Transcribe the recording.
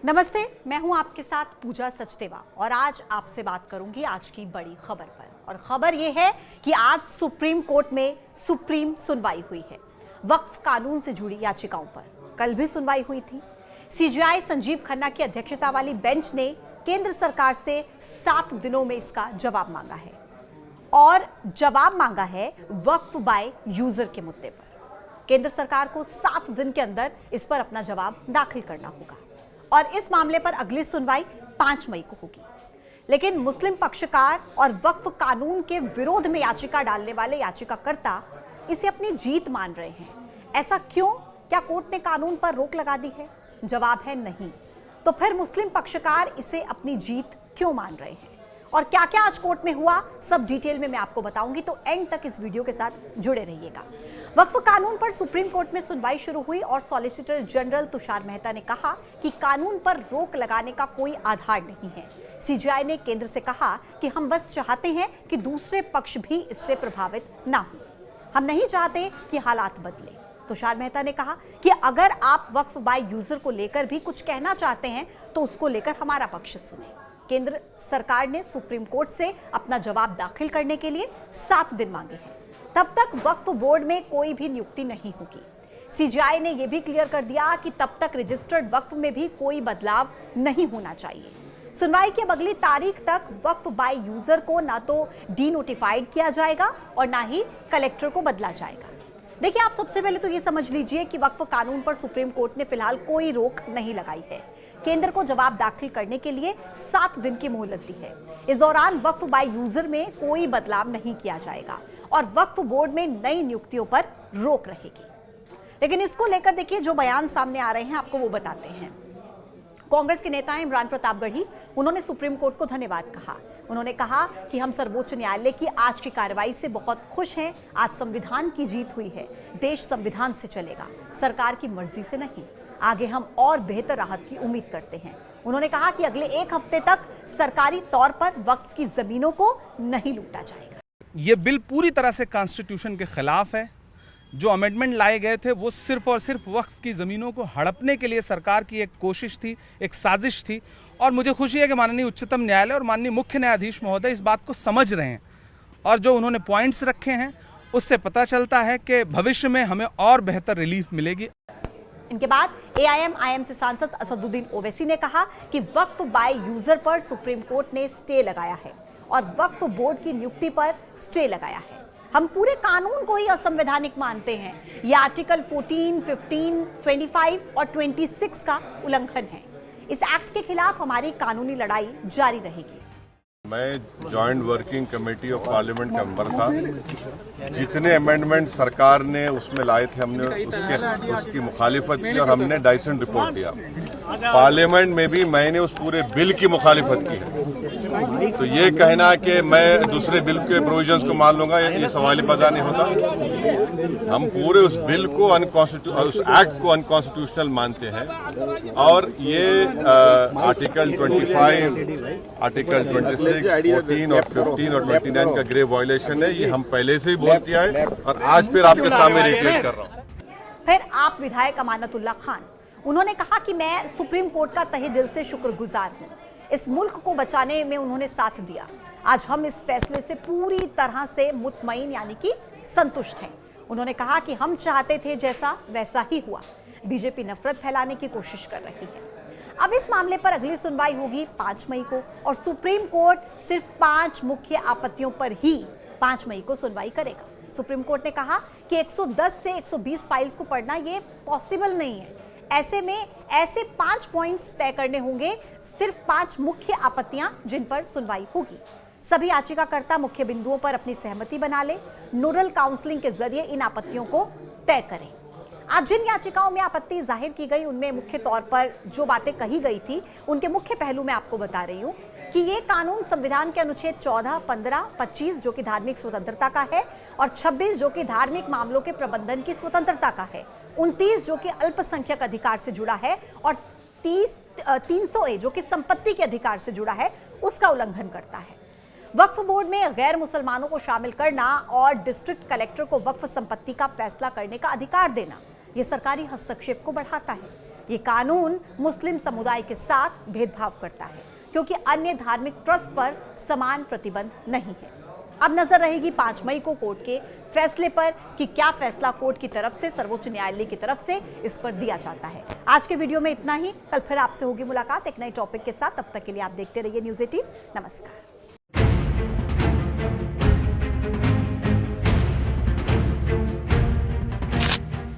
नमस्ते, मैं हूं आपके साथ पूजा सचदेवा और आज आपसे बात करूंगी आज की बड़ी खबर पर। और खबर यह है कि आज सुप्रीम कोर्ट में सुप्रीम सुनवाई हुई है वक्फ कानून से जुड़ी याचिकाओं पर। कल भी सुनवाई हुई थी। सीजेआई संजीव खन्ना की अध्यक्षता वाली बेंच ने केंद्र सरकार से 7 दिनों में इसका जवाब मांगा है और जवाब मांगा है वक्फ बाय यूजर के मुद्दे पर। केंद्र सरकार को 7 दिन के अंदर इस पर अपना जवाब दाखिल करना होगा और इस मामले पर अगली सुनवाई 5 मई को होगी। लेकिन मुस्लिम पक्षकार और वक्फ कानून के विरोध में याचिका डालने वाले याचिकाकर्ता इसे अपनी जीत मान रहे हैं। ऐसा क्यों? क्या कोर्ट ने कानून पर रोक लगा दी है? जवाब है नहीं। तो फिर मुस्लिम पक्षकार इसे अपनी जीत क्यों मान रहे हैं और क्या क्या आज कोर्ट में हुआ, सब डिटेल में मैं आपको बताऊंगी, तो एंड तक इस वीडियो के साथ जुड़े रहिएगा। वक्फ कानून पर सुप्रीम कोर्ट में सुनवाई शुरू हुई और सॉलिसिटर जनरल तुषार मेहता ने कहा कि कानून पर रोक लगाने का कोई आधार नहीं है। सीजेआई ने केंद्र से कहा कि हम बस चाहते हैं कि दूसरे पक्ष भी इससे प्रभावित ना हो, हम नहीं चाहते कि हालात बदले। तुषार मेहता ने कहा कि अगर आप वक्फ बाय यूजर को लेकर भी कुछ कहना चाहते हैं तो उसको लेकर हमारा पक्ष सुने। केंद्र सरकार ने सुप्रीम कोर्ट से अपना जवाब दाखिल करने के लिए 7 दिन मांगे हैं। तब तक वक्फ बोर्ड में कोई भी नियुक्ति नहीं होगी। सीजेआई ने यह भी क्लियर कर दिया कि तब तक रजिस्टर्ड वक्फ में भी कोई बदलाव नहीं होना चाहिए। सुनवाई की अब अगली तारीख तक वक्फ बाय यूजर को ना तो डी नोटिफाइड किया जाएगा और ना ही कलेक्टर को बदला जाएगा। देखिए, आप सबसे पहले तो ये समझ लीजिए कि वक्फ कानून पर सुप्रीम कोर्ट ने फिलहाल कोई रोक नहीं लगाई है। केंद्र को जवाब दाखिल करने के लिए 7 दिन की मोहलत दी है। इस दौरान वक्फ बाय यूजर में कोई बदलाव नहीं किया जाएगा और वक्फ बोर्ड में नई नियुक्तियों पर रोक रहेगी। लेकिन इसको लेकर देखिए जो बयान सामने आ रहे हैं आपको वो बताते हैं। कांग्रेस के नेता इमरान प्रतापगढ़ी, उन्होंने सुप्रीम कोर्ट को धन्यवाद कहा। उन्होंने कहा कि हम सर्वोच्च न्यायालय की आज की कार्रवाई से बहुत खुश हैं। आज संविधान की जीत हुई है। देश संविधान से चलेगा, सरकार की मर्जी से नहीं। आगे हम और बेहतर राहत की उम्मीद करते हैं। उन्होंने कहा कि अगले 1 हफ्ते तक सरकारी तौर पर वक्फ की जमीनों को नहीं लूटा जाएगा। ये बिल पूरी तरह से कॉन्स्टिट्यूशन के खिलाफ है। जो अमेंडमेंट लाए गए थे वो सिर्फ और सिर्फ वक्फ की ज़मीनों को हड़पने के लिए सरकार की एक कोशिश थी, एक साजिश थी। और मुझे खुशी है कि माननीय उच्चतम न्यायालय और माननीय मुख्य न्यायाधीश महोदय इस बात को समझ रहे हैं और जो उन्होंने पॉइंट्स रखे हैं उससे पता चलता है कि भविष्य में हमें और बेहतर रिलीफ मिलेगी। इनके बाद एआईएम से सांसद असदुद्दीन ओवैसी ने कहा कि वक्फ बाय यूजर पर सुप्रीम कोर्ट ने स्टे लगाया है और वक्फ बोर्ड की नियुक्ति पर स्टे लगाया है। हम पूरे कानून को ही असंवैधानिक मानते हैं। यह आर्टिकल 14, 15, 25 और 26 का उल्लंघन है। इस एक्ट के खिलाफ हमारी कानूनी लड़ाई जारी रहेगी। मैं joint working committee of parliament का मेंबर था। जितने अमेंडमेंट सरकार ने उसमें लाए थे हमने उसकी मुखालिफत की और हमने डाइसेंट रिपोर्ट दिया। पार्लियामेंट में भी मैंने उस पूरे बिल की मुखालिफत की है। तो ये कहना कि मैं दूसरे बिल के प्रोविजंस को मान लूंगा ये सवाल पैदा नहीं होता। हम पूरे उस बिल को उस एक्ट को अनकॉन्स्टिट्यूशनल मानते हैं और ये आर्टिकल 25, आर्टिकल 26, 14 और 15 और 29 का ग्रेव वायलेशन है। ये हम पहले से ही बोल किया है और आज फिर आपके सामने रिपीट कर रहा हूँ। फिर आप विधायक अमानतुल्लाह खान, उन्होंने कहा कि मैं सुप्रीम कोर्ट का तहे दिल से शुक्रगुजार हूँ। इस मुल्क को बचाने में उन्होंने साथ दिया। आज हम इस फैसले से पूरी तरह से मुतमईन यानी कि संतुष्ट हैं। उन्होंने कहा कि हम चाहते थे जैसा वैसा ही हुआ। बीजेपी नफरत फैलाने की कोशिश कर रही है। अब इस मामले पर अगली सुनवाई होगी 5 मई को और सुप्रीम कोर्ट सिर्फ 5 मुख्य आपत्तियों पर ही 5 मई को सुनवाई करेगा। सुप्रीम कोर्ट ने कहा कि 110 से 120 फाइल्स को पढ़ना ये पॉसिबल नहीं है। ऐसे में ऐसे 5 पॉइंट्स तय करने होंगे, सिर्फ 5 मुख्य आपत्तियां जिन पर सुनवाई होगी। सभी याचिकाकर्ता मुख्य बिंदुओं पर अपनी सहमति बना ले, नोडल काउंसलिंग के जरिए इन आपत्तियों को तय करें। आज जिन याचिकाओं में आपत्ति जाहिर की गई उनमें मुख्य तौर पर जो बातें कही गई थी उनके मुख्य पहलू मैं आपको बता रही हूं कि ये कानून संविधान के अनुच्छेद 14, 15, 25 जो कि धार्मिक स्वतंत्रता का है और 26 जो कि धार्मिक मामलों के प्रबंधन की स्वतंत्रता का है, 29 जो कि अल्पसंख्यक अधिकार से जुड़ा है और 300A जो कि संपत्ति के अधिकार से जुड़ा है उसका उल्लंघन करता है। वक्फ बोर्ड में गैर मुसलमानों को शामिल करना और डिस्ट्रिक्ट कलेक्टर को वक्फ संपत्ति का फैसला करने का अधिकार देना, यह सरकारी हस्तक्षेप को बढ़ाता है। ये कानून मुस्लिम समुदाय के साथ भेदभाव करता है क्योंकि अन्य धार्मिक ट्रस्ट पर समान प्रतिबंध नहीं है। अब नजर रहेगी 5 मई को कोर्ट के फैसले पर कि क्या फैसला कोर्ट की तरफ से, सर्वोच्च न्यायालय की तरफ से इस पर दिया जाता है। आज के वीडियो में इतना ही। कल फिर आपसे होगी मुलाकात एक नए टॉपिक के साथ। तब तक के लिए आप देखते रहिए न्यूज़ 18। नमस्कार।